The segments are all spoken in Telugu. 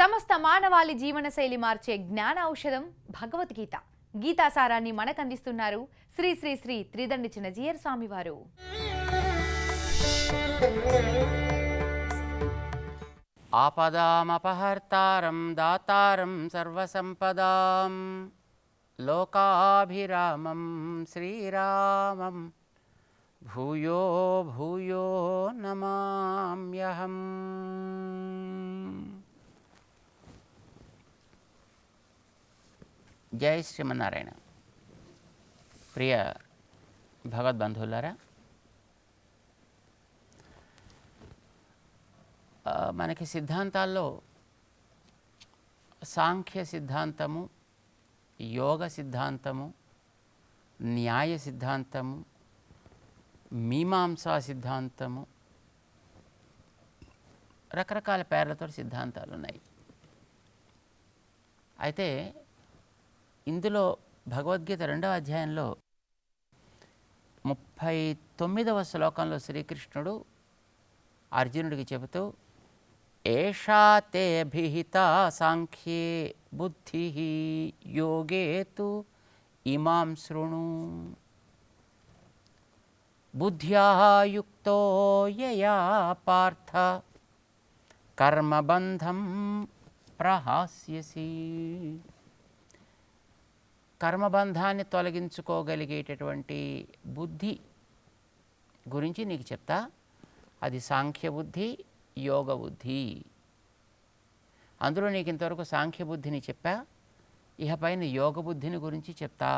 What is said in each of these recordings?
సమస్త మానవాళి జీవనశైలి మార్చే జ్ఞాన ఔషధం భగవద్గీత. గీతాసారాన్ని మనకందిస్తున్నారు శ్రీ శ్రీ శ్రీ త్రిదండి చిన్నజీయర్ స్వామి వారు. ఆపదామపహర్తారం దాతారం సర్వసంపదాం లోకాభిరామం శ్రీరామం భూయో భూయో నమామ్యహం. జై శ్రీమన్నారాయణ. ప్రియ భగవద్బంధువులారా, మనకి సిద్ధాంతాల్లో సాంఖ్య సిద్ధాంతము, యోగ సిద్ధాంతము, న్యాయ సిద్ధాంతము, మీమాంసా సిద్ధాంతము, రకరకాల పేర్లతో సిద్ధాంతాలు ఉన్నాయి. అయితే ఇందులో భగవద్గీత 2వ అధ్యాయంలో 39వ శ్లోకంలో శ్రీకృష్ణుడు అర్జునుడికి చెబుతూ, ఏషా తే అభిహిత సాంఖ్యే బుద్ధి యోగే తు ఇమాం శృణు బుద్ధ్యా యుక్తో యయా పార్థ కర్మబంధం ప్రహాస్యసి. కర్మబంధాన్ని తొలగించుకోగలిగేటటువంటి బుద్ధి గురించి నీకు చెప్తా. అది సాంఖ్య బుద్ధి, యోగ బుద్ధి. అందులో నీకు ఇంతవరకు సాంఖ్య బుద్ధిని చెప్పా, ఇకపైన యోగ బుద్ధిని గురించి చెప్తా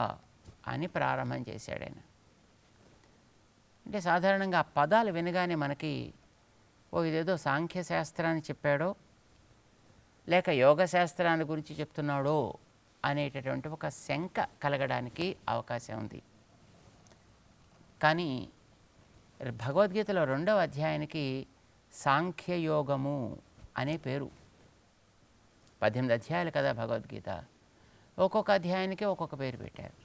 అని ప్రారంభం చేశాడు ఆయన. అంటే సాధారణంగా ఆ పదాలు వినగానే మనకి ఇదేదో సాంఖ్య శాస్త్రాన్ని చెప్పాడో లేక యోగ శాస్త్రాన్ని గురించి చెప్తున్నాడో అనేటటువంటి ఒక శంక కలగడానికి అవకాశం ఉంది. కానీ భగవద్గీతలో 2వ అధ్యాయానికి సాంఖ్యయోగము అనే పేరు. 18 అధ్యాయాలు కదా భగవద్గీత. ఒక్కొక్క అధ్యాయానికి ఒక్కొక్క పేరు పెట్టారు.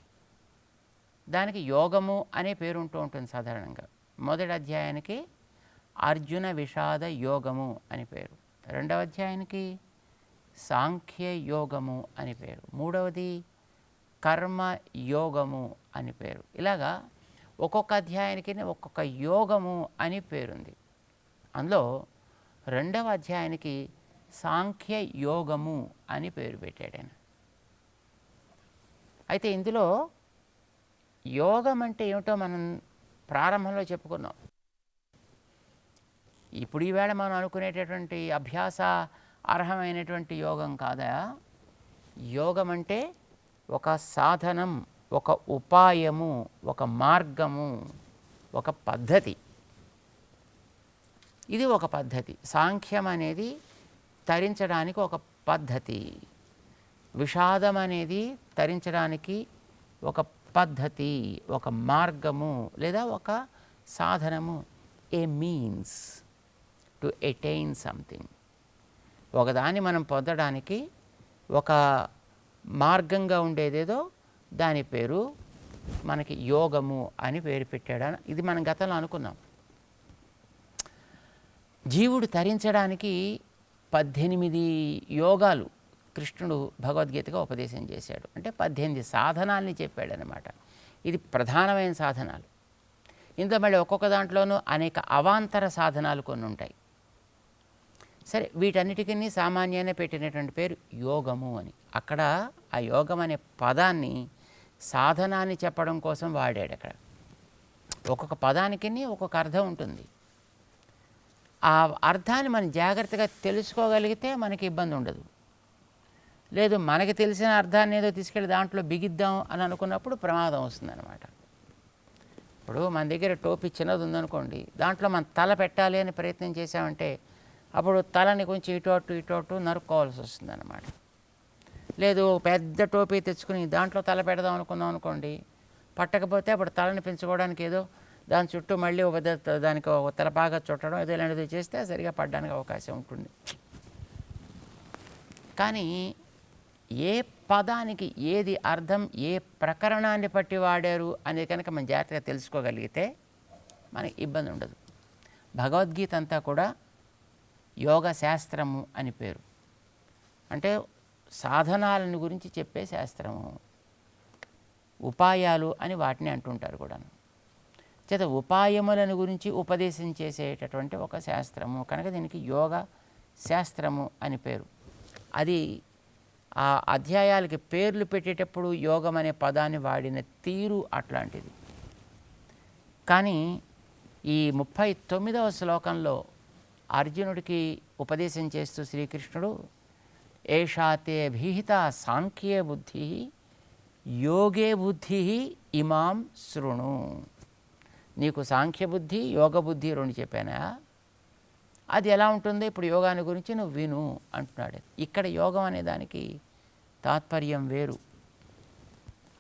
దానికి యోగము అనే పేరు ఉంటూ ఉంటుంది సాధారణంగా. మొదటి అధ్యాయానికి అర్జున విషాద యోగము అని పేరు, 2వ అధ్యాయానికి సాంఖ్య యోగము అని పేరు, 3వది కర్మ యోగము అని పేరు. ఇలాగా ఒక్కొక్క అధ్యాయానికి ఒక్కొక్క యోగము అని పేరుంది. అందులో 2వ అధ్యాయానికి సాంఖ్య యోగము అని పేరు పెట్టాడు ఆయన. అయితే ఇందులో యోగం అంటే ఏమిటో మనం ప్రారంభంలో చెప్పుకున్నాం. ఇప్పుడు ఈవేళ మనం అనుకునేటటువంటి అభ్యాస అర్హమైనటువంటి యోగం కాదా. యోగం అంటే ఒక సాధనం, ఒక ఉపాయము, ఒక మార్గము, ఒక పద్ధతి. ఇది ఒక పద్ధతి. సాంఖ్యం అనేది తరించడానికి ఒక పద్ధతి, విషాదం అనేది తరించడానికి ఒక పద్ధతి, ఒక మార్గము లేదా ఒక సాధనము. ఏ మీన్స్ టు అటైన్ సంథింగ్. ఒకదాన్ని మనం పొందడానికి ఒక మార్గంగా ఉండేదేదో దాని పేరు మనకి యోగము అని పేరు పెట్టాడు. ఇది మనం గతంలో అనుకున్నాం. జీవుడు తరించడానికి 18 యోగాలు కృష్ణుడు భగవద్గీతగా ఉపదేశం చేశాడు. అంటే 18 సాధనాల్ని చెప్పాడనమాట. ఇది ప్రధానమైన సాధనాలు. ఇందులో మళ్ళీ ఒక్కొక్క దాంట్లోనూ అనేక అవాంతర సాధనాలు కొన్ని ఉంటాయి. సరే, వీటన్నిటికీ సామాన్యంగా పెట్టినటువంటి పేరు యోగము అని. అక్కడ ఆ యోగం అనే పదాన్ని సాధనాన్ని చెప్పడం కోసం వాడాడు. అక్కడ ఒక్కొక్క పదానికి ఒక్కొక్క అర్థం ఉంటుంది. ఆ అర్థాన్ని మనం జాగ్రత్తగా తెలుసుకోగలిగితే మనకి ఇబ్బంది ఉండదు. లేదు, మనకి తెలిసిన అర్థాన్ని ఏదో తీసుకెళ్ళి దాంట్లో బిగిద్దాం అని అనుకున్నప్పుడు ప్రమాదం వస్తుందన్నమాట. ఇప్పుడు మన దగ్గర టోపీ చిన్నది ఉందనుకోండి, దాంట్లో మనం తల పెట్టాలి అని ప్రయత్నం చేసామంటే అప్పుడు తలని కొంచెం ఇటు నరుక్కోవాల్సి వస్తుంది అన్నమాట. లేదు, పెద్ద టోపీ తెచ్చుకుని దాంట్లో తల పెడదాం అనుకుందాం అనుకోండి, పట్టకపోతే అప్పుడు తలని పెంచుకోవడానికి ఏదో దాని చుట్టూ మళ్ళీ దానికి ఒక తలపాగా చుట్టడం ఏదో ఇలాంటిది చేస్తే సరిగా పడడానికి అవకాశం ఉంటుంది. కానీ ఏ పదానికి ఏది అర్థం, ఏ ప్రకరణాన్ని బట్టి వాడారు అనేది కనుక మనం జాగ్రత్తగా తెలుసుకోగలిగితే మనకి ఇబ్బంది ఉండదు. భగవద్గీత అంతా కూడా యోగ శాస్త్రము అని పేరు. అంటే సాధనాలను గురించి చెప్పే శాస్త్రము. ఉపాయాలు అని వాటిని అంటుంటారు కూడాను. చేత ఉపాయములను గురించి ఉపదేశం చేసేటటువంటి ఒక శాస్త్రము కనుక దీనికి యోగ శాస్త్రము అని పేరు. అది ఆ అధ్యాయాలకి పేర్లు పెట్టేటప్పుడు యోగం అనే పదాన్ని వాడిన తీరు అట్లాంటిది. కానీ ఈ 39వ శ్లోకంలో అర్జునుడికి ఉపదేశం చేస్తూ శ్రీకృష్ణుడు ఏషాతే భీహిత సాంఖ్యే బుద్ధి యోగే బుద్ధి ఇమాం శృణు. నీకు సాంఖ్య బుద్ధి యోగ బుద్ధి రెండు చెప్పానా, అది ఎలా ఉంటుందో ఇప్పుడు యోగాన్ని గురించి నువ్వు విను అంటున్నాడు. ఇక్కడ యోగం అనే దానికి తాత్పర్యం వేరు.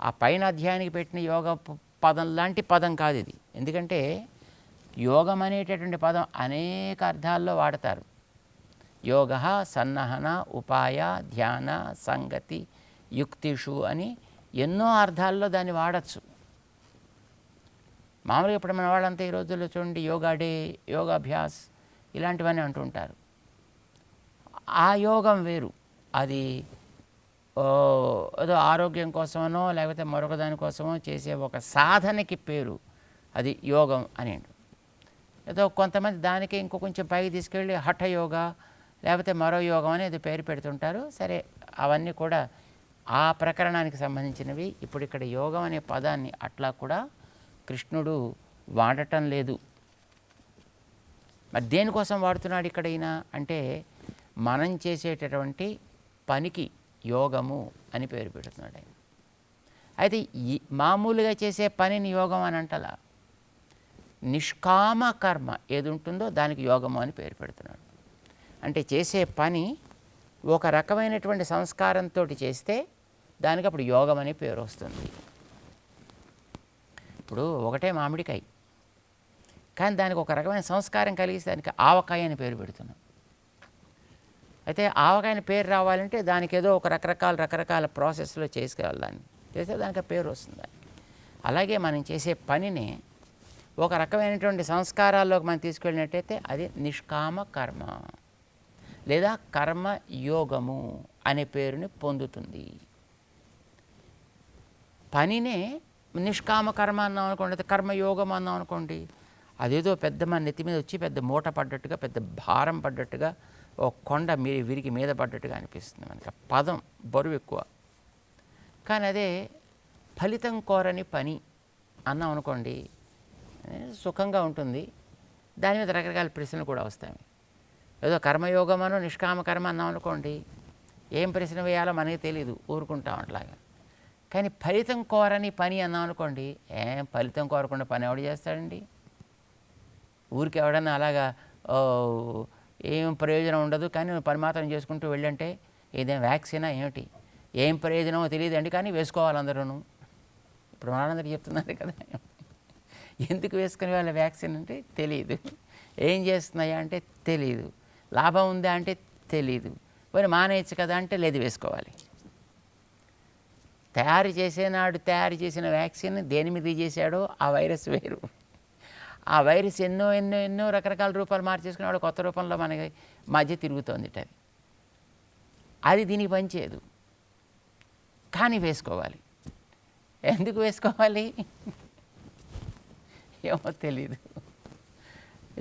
ఆ పైన అధ్యాయానికి పెట్టిన యోగ పదం లాంటి పదం కాదు ఇది. ఎందుకంటే యోగం అనేటటువంటి పదం అనేక అర్థాల్లో వాడతారు. యోగ సన్నహన ఉపాయ ధ్యాన సంగతి యుక్తిషు అని ఎన్నో అర్థాల్లో దాన్ని వాడచ్చు. మామూలుగా ఇప్పుడు మన వాళ్ళంతా ఈ రోజుల్లో చూడండి యోగా డే, యోగాభ్యాస్ ఇలాంటివన్నీ అంటుంటారు. ఆ యోగం వేరు. అది ఏదో ఆరోగ్యం కోసమనో లేకపోతే మరొక దానికోసమో చేసే ఒక సాధనకి పేరు అది యోగం అని. ఏదో కొంతమంది దానికి ఇంకో కొంచెం పైకి తీసుకెళ్ళి హఠ యోగా లేకపోతే మరో యోగం అనేది పేరు పెడుతుంటారు. సరే, అవన్నీ కూడా ఆ ప్రకరణానికి సంబంధించినవి. ఇప్పుడు ఇక్కడ యోగం అనే పదాన్ని అట్లా కూడా కృష్ణుడు వాడటం లేదు. మరి దేనికోసం వాడుతున్నాడు ఇక్కడ ఈయన అంటే మనం చేసేటటువంటి పనికి యోగము అని పేరు పెడుతున్నాడు ఆయన. అయితే మామూలుగా చేసే పనిని యోగం అని అంటలా, నిష్కామ కర్మ ఏది ఉంటుందో దానికి యోగము అని పేరు పెడుతున్నాడు. అంటే చేసే పని ఒక రకమైనటువంటి సంస్కారంతో చేస్తే దానికి అప్పుడు యోగం అనే పేరు వస్తుంది. ఇప్పుడు ఒకటే మామిడికాయ, కానీ దానికి ఒక రకమైన సంస్కారం కలిగిస్తే దానికి ఆవకాయ అని పేరు పెడుతున్నాం. అయితే ఆవకాయని పేరు రావాలంటే దానికి ఏదో ఒక రకరకాల ప్రాసెస్లో చేసుకెళ్ళాలి. దాన్ని చేస్తే దానికి పేరు వస్తుంది. అలాగే మనం చేసే పనిని ఒక రకమైనటువంటి సంస్కారాల్లోకి మనం తీసుకెళ్ళినట్టయితే అది నిష్కామ కర్మ లేదా కర్మ యోగము అనే పేరుని పొందుతుంది. పనినే నిష్కామ కర్మ అన్నాం అనుకోండి, అయితే కర్మయోగం అన్నాం అనుకోండి, అదేదో పెద్ద మన నెత్తి మీద వచ్చి పెద్ద మూట పడ్డట్టుగా, పెద్ద భారం పడ్డట్టుగా, ఒక కొండ విరిగి మీద పడ్డట్టుగా అనిపిస్తుంది మనకి. పదం బరువు ఎక్కువ. కానీ అదే ఫలితం కోరని పని అన్నాం అనుకోండి, సుఖంగా ఉంటుంది. దాని మీద రకరకాల ప్రశ్నలు కూడా వస్తాయి. ఏదో కర్మయోగమనో నిష్కామ కర్మ అన్నాం అనుకోండి, ఏం ప్రశ్న వేయాలో మనకి తెలియదు, ఊరుకుంటాం అట్లాగా. కానీ ఫలితం కోరని పని అన్నాం అనుకోండి, ఏం ఫలితం కోరకుండా పని ఎవడు చేస్తాడండి? ఊరికి ఎవడన్నా అలాగా ఏం ప్రయోజనం ఉండదు కానీ నువ్వు పని మాత్రం చేసుకుంటూ వెళ్ళంటే ఇదేం వ్యాక్సినా ఏమిటి? ఏం ప్రయోజనమో తెలియదండి కానీ వేసుకోవాలి అందరూ. ఇప్పుడు మనందరికీ చెప్తున్నారు కదా, ఎందుకు వేసుకునే వాళ్ళ వ్యాక్సిన్ అంటే తెలియదు, ఏం చేస్తున్నాయా అంటే తెలియదు, లాభం ఉందా అంటే తెలియదు, మరి మానేయచ్చు కదా అంటే లేదు వేసుకోవాలి. తయారు చేసిన వ్యాక్సిన్ దేని మీద చేశాడో ఆ వైరస్ వేరు. ఆ వైరస్ ఎన్నో రకరకాల రూపాలు మార్చేసుకుని వాడు కొత్త రూపంలో మనకి మధ్య తిరుగుతోంది. అది దీనికి పనిచేయదు కానీ వేసుకోవాలి. ఎందుకు వేసుకోవాలి ఏమో తెలీదు.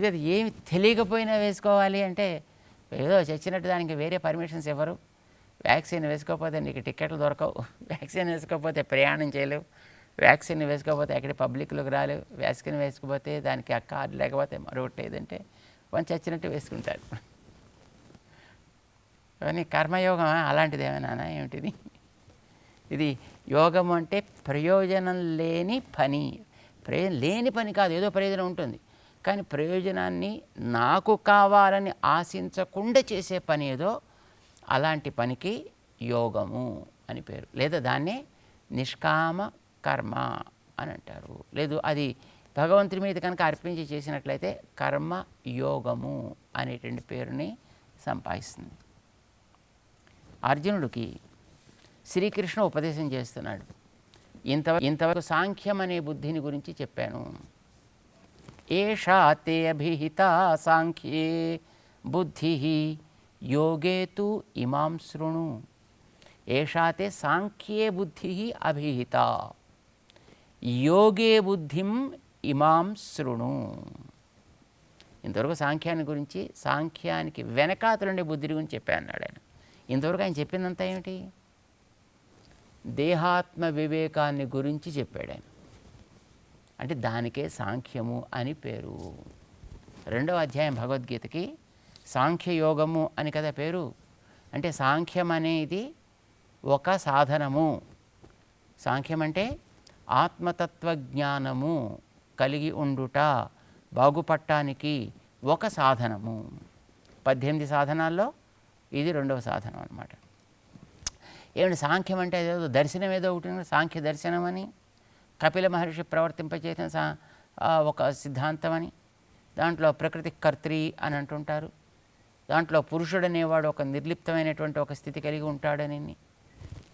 ఇది ఏమి తెలియకపోయినా వేసుకోవాలి అంటే ఏదో చచ్చినట్టు దానికి వేరే పర్మిషన్స్ ఇవ్వరు. వ్యాక్సిన్ వేసుకోకపోతే నీకు టికెట్లు దొరకవు, వ్యాక్సిన్ వేసుకోకపోతే ప్రయాణం చేయలేవు, వ్యాక్సిన్ వేసుకోకపోతే ఎక్కడి పబ్లిక్లోకి రాలేవు, వ్యాక్సిన్ వేసుకోకపోతే దానికి ఆ కార్డు లేకపోతే మరొకటి ఏదంటే కొంచెం చచ్చినట్టు వేసుకుంటారు. కానీ కర్మయోగం అలాంటిది ఏమైనా ఏమిటిది? ఇది యోగం అంటే ప్రయోజనం లేని పని. లేని పని కాదు, ఏదో ప్రయోజనం ఉంటుంది కానీ ప్రయోజనాన్ని నాకు కావాలని ఆశించకుండా చేసే పని ఏదో అలాంటి పనికి యోగము అని పేరు. లేదా దాన్నే నిష్కామ కర్మ అని అంటారు. లేదు అది భగవంతుడి మీద కనుక అర్పించి చేసినట్లయితే కర్మ యోగము అనేటువంటి పేరుని సంపాదిస్తుంది. అర్జునుడికి శ్రీకృష్ణ ఉపదేశం చేస్తున్నాడు. ఇంతవరకు సాంఖ్యం అనే బుద్ధిని గురించి చెప్పాను. ఏషా తే అభిహిత సాంఖ్యే బుద్ధి యోగే తు ఇమాం శృణు ఏషాతే సాంఖ్యే బుద్ధి అభిహిత యోగే బుద్ధిం ఇమాం శృణు. ఇంతవరకు సాంఖ్యాన్ని గురించి, సాంఖ్యానికి వెనకాతలుండే బుద్ధి గురించి చెప్పాను అన్నాడు ఆయన. ఇంతవరకు ఆయన చెప్పిందంతా ఏమిటి? దేహాత్మ వివేకాన్ని గురించి చెప్పాడు ఆయన. అంటే దానికే సాంఖ్యము అని పేరు. 2వ అధ్యాయం భగవద్గీతకి సాంఖ్యయోగము అని కదా పేరు. అంటే సాంఖ్యం అనేది ఒక సాధనము. సాంఖ్యం అంటే ఆత్మతత్వజ్ఞానము కలిగి ఉండుట, బాగుపడటానికి ఒక సాధనము. 18 సాధనాల్లో ఇది 2వ సాధనం అన్నమాట. ఏమంటే సాంఖ్యం అంటే ఏదో దర్శనం ఏదో ఒకటి, సాంఖ్య దర్శనం అని కపిల మహర్షి ప్రవర్తింపచేసిన ఒక సిద్ధాంతం అని. దాంట్లో ప్రకృతి కర్త్రి అని అంటుంటారు. దాంట్లో పురుషుడు అనేవాడు ఒక నిర్లిప్తమైనటువంటి ఒక స్థితి కలిగి ఉంటాడని,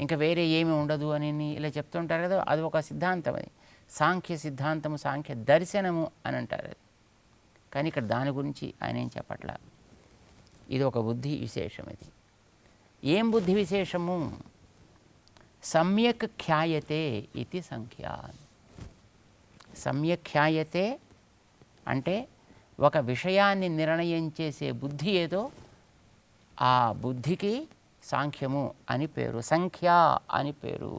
ఇంకా వేరే ఏమీ ఉండదు అని ఇలా చెప్తుంటారు కదా. అది ఒక సిద్ధాంతం. అది సాంఖ్య సిద్ధాంతము, సాంఖ్య దర్శనము అని అంటారు అది. కానీ ఇక్కడ దాని గురించి ఆయన ఏం చెప్పట్లా. ఇది ఒక బుద్ధి విశేషం. ఇది ఏం బుద్ధి విశేషము? సమ్యక్ ఖ్యాయతే ఇది సంఖ్య. సమ్యక్ ఖ్యాయతే అంటే ఒక విషయాన్ని నిర్ణయం చేసే బుద్ధి ఏదో ఆ బుద్ధికి సాంఖ్యము అని పేరు, సంఖ్య అని పేరు.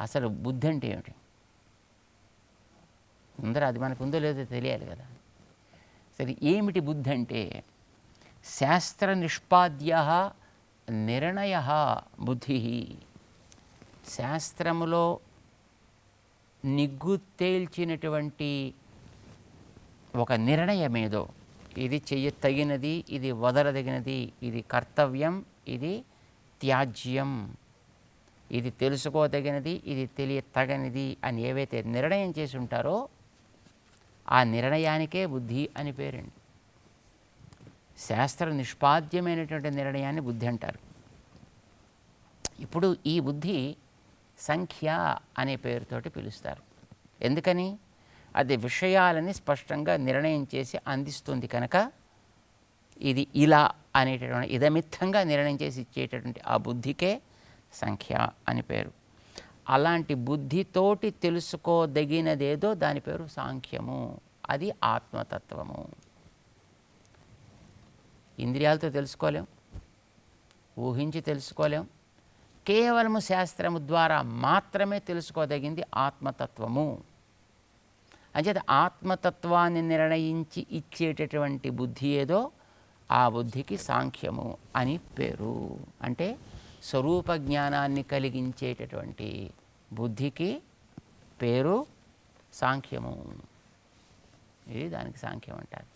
అసలు బుద్ధి అంటే ఏమిటి? ముందర అది మనకు ఉందో లేదో తెలియాలి కదా. సరే, ఏమిటి బుద్ధి అంటే? శాస్త్ర నిష్పాద్య నిర్ణయ బుద్ధి. శాస్త్రములో నిగ్గు తేల్చినటువంటి ఒక నిర్ణయమేదో, ఇది చెయ్యతగినది, ఇది వదలదగినది, ఇది కర్తవ్యం, ఇది త్యాజ్యం, ఇది తెలుసుకోదగినది, ఇది తెలియతగనిది అని ఏవైతే నిర్ణయం చేసి ఉంటారో ఆ నిర్ణయానికే బుద్ధి అని పేరండి. శాస్త్ర నిష్పాద్యమైనటువంటి నిర్ణయాన్ని బుద్ధి అంటారు. ఇప్పుడు ఈ బుద్ధి సంఖ్య అనే పేరుతోటి పిలుస్తారు. ఎందుకని? అది విషయాలని స్పష్టంగా నిర్ణయం చేసి అందిస్తుంది కనుక ఇది ఇలా అనేటటువంటి ఇదమిత్తంగా నిర్ణయం చేసి ఇచ్చేటటువంటి ఆ బుద్ధికే సంఖ్య అని పేరు. అలాంటి బుద్ధితోటి తెలుసుకోదగినదేదో దాని పేరు సాంఖ్యము. అది ఆత్మతత్వము. ఇంద్రియాలతో తెలుసుకోలేం, ఊహించి తెలుసుకోలేం. కేవలము శాస్త్రము ద్వారా మాత్రమే తెలుసుకోదగింది ఆత్మతత్వము. అంచేత ఆత్మతత్వాన్ని నిర్ణయించి ఇచ్చేటటువంటి బుద్ధి ఏదో ఆ బుద్ధికి సాంఖ్యము అని పేరు. అంటే స్వరూప జ్ఞానాన్ని కలిగించేటటువంటి బుద్ధికి పేరు సాంఖ్యము. ఇది దానికి సాంఖ్యం అంటారు.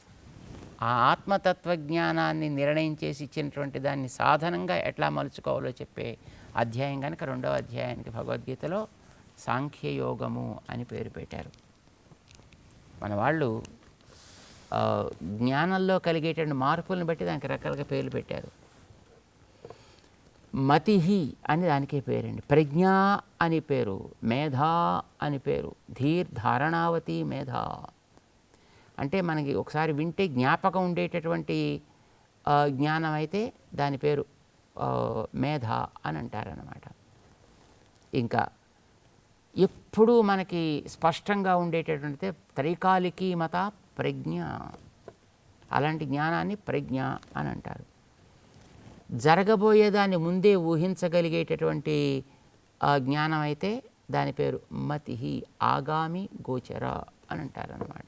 ఆ ఆత్మతత్వజ్ఞానాన్ని నిర్ణయం చేసి ఇచ్చినటువంటి దాన్ని సాధనంగా ఎట్లా మలుచుకోవాలో చెప్పే అధ్యాయం కనుక 2వ అధ్యాయానికి భగవద్గీతలో సాంఖ్యయోగము అని పేరు పెట్టారు. మన వాళ్ళు జ్ఞానంలో కలిగేటువంటి మార్పులను బట్టి దానికి రకరకాల పేర్లు పెట్టారు. మతిహి అని దానికే పేరండి. ప్రజ్ఞ అని పేరు, మేధా అని పేరు, ధారణావతి మేధ. అంటే మనకి ఒకసారి వింటే జ్ఞాపకం ఉండేటటువంటి జ్ఞానం అయితే దాని పేరు మేధ అని అంటారన్నమాట. ఇంకా ఎప్పుడూ మనకి స్పష్టంగా ఉండేటటువంటిదే త్రైకాలికీ మత ప్రజ్ఞ. అలాంటి జ్ఞానాన్ని ప్రజ్ఞ అని అంటారు. జరగబోయేదాన్ని ముందే ఊహించగలిగేటటువంటి జ్ఞానం అయితే దాని పేరు మతిహి, ఆగామి గోచర అని అంటారన్నమాట.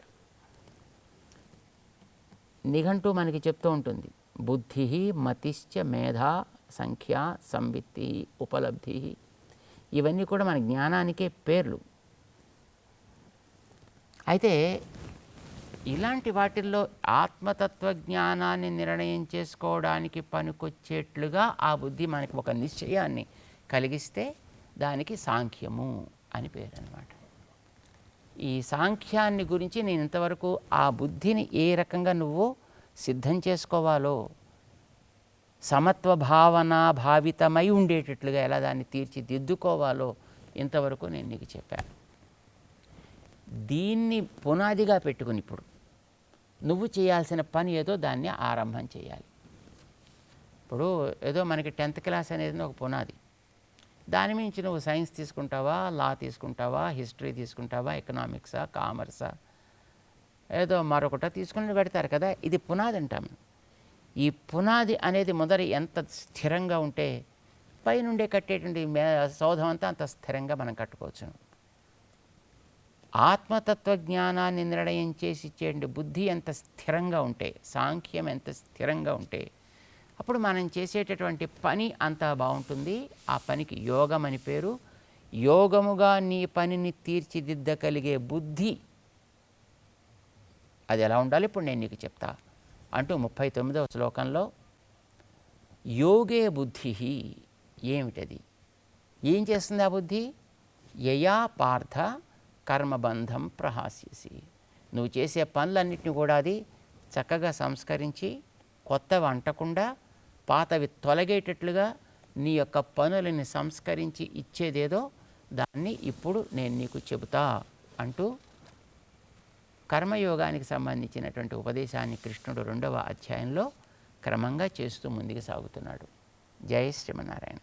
నిఘంటు మనకి చెప్తూ ఉంటుంది, బుద్ధి మతిశ్చ మేధా సంఖ్య సంవిత్తి ఉపలబ్ధి. ఇవన్నీ కూడా మన జ్ఞానానికే పేర్లు. అయితే ఇలాంటి వాటిల్లో ఆత్మతత్వ జ్ఞానాన్ని నిర్ణయం చేసుకోవడానికి పనికొచ్చేట్లుగా ఆ బుద్ధి మనకి ఒక నిశ్చయాన్ని కలిగిస్తే దానికి సాంఖ్యము అని పేరు అన్నమాట. ఈ సాంఖ్యాన్ని గురించి నేను ఇంతవరకు ఆ బుద్ధిని ఏ రకంగా నువ్వు సిద్ధం చేసుకోవాలో, సమత్వ భావన భావితమై ఉండేటట్లుగా ఎలా దాన్ని తీర్చిదిద్దుకోవాలో ఇంతవరకు నేను నీకు చెప్పాను. దీన్ని పునాదిగా పెట్టుకుని ఇప్పుడు నువ్వు చేయాల్సిన పని ఏదో దాన్ని ఆరంభం చేయాలి. ఇప్పుడు ఏదో మనకి 10th క్లాస్ అనేది ఒక పునాది. దాని మించి నువ్వు సైన్స్ తీసుకుంటావా, లా తీసుకుంటావా, హిస్టరీ తీసుకుంటావా, ఎకనామిక్సా, కామర్సా, ఏదో మరొకట తీసుకుని పెడతారు కదా. ఇది పునాది అంటాం. ఈ పునాది అనేది మొదట ఎంత స్థిరంగా ఉంటే పైనుండే కట్టేటువంటి సౌధం అంతా అంత స్థిరంగా మనం కట్టుకోవచ్చును. ఆత్మతత్వ జ్ఞానాన్ని నిర్ణయం చేసి ఇచ్చేటువంటి బుద్ధి ఎంత స్థిరంగా ఉంటే, సాంఖ్యం ఎంత స్థిరంగా ఉంటే, అప్పుడు మనం చేసేటటువంటి పని అంతా బాగుంటుంది. ఆ పనికి యోగం అని పేరు. యోగముగా నీ పనిని తీర్చిదిద్దగలిగే బుద్ధి అది ఎలా ఉండాలి ఇప్పుడు నేను నీకు చెప్తా అంటూ 39వ శ్లోకంలో యోగే బుద్ధి ఏమిటది, ఏం చేస్తుంది ఆ బుద్ధి? యయా పార్థ కర్మబంధం ప్రహాస్యసి. నువ్వు చేసే పనులన్నింటినీ కూడా అది చక్కగా సంస్కరించి కొత్తవి అంటకుండా పాతవి తొలగేటట్లుగా నీ యొక్క పనులని సంస్కరించి ఇచ్చేదేదో దాన్ని ఇప్పుడు నేను నీకు చెబుతా అంటూ కర్మయోగానికి సంబంధించినటువంటి ఉపదేశాన్ని కృష్ణుడు 2వ అధ్యాయంలో క్రమంగా చేస్తూ ముందుకు సాగుతున్నాడు. జై శ్రీమన్నారాయణ.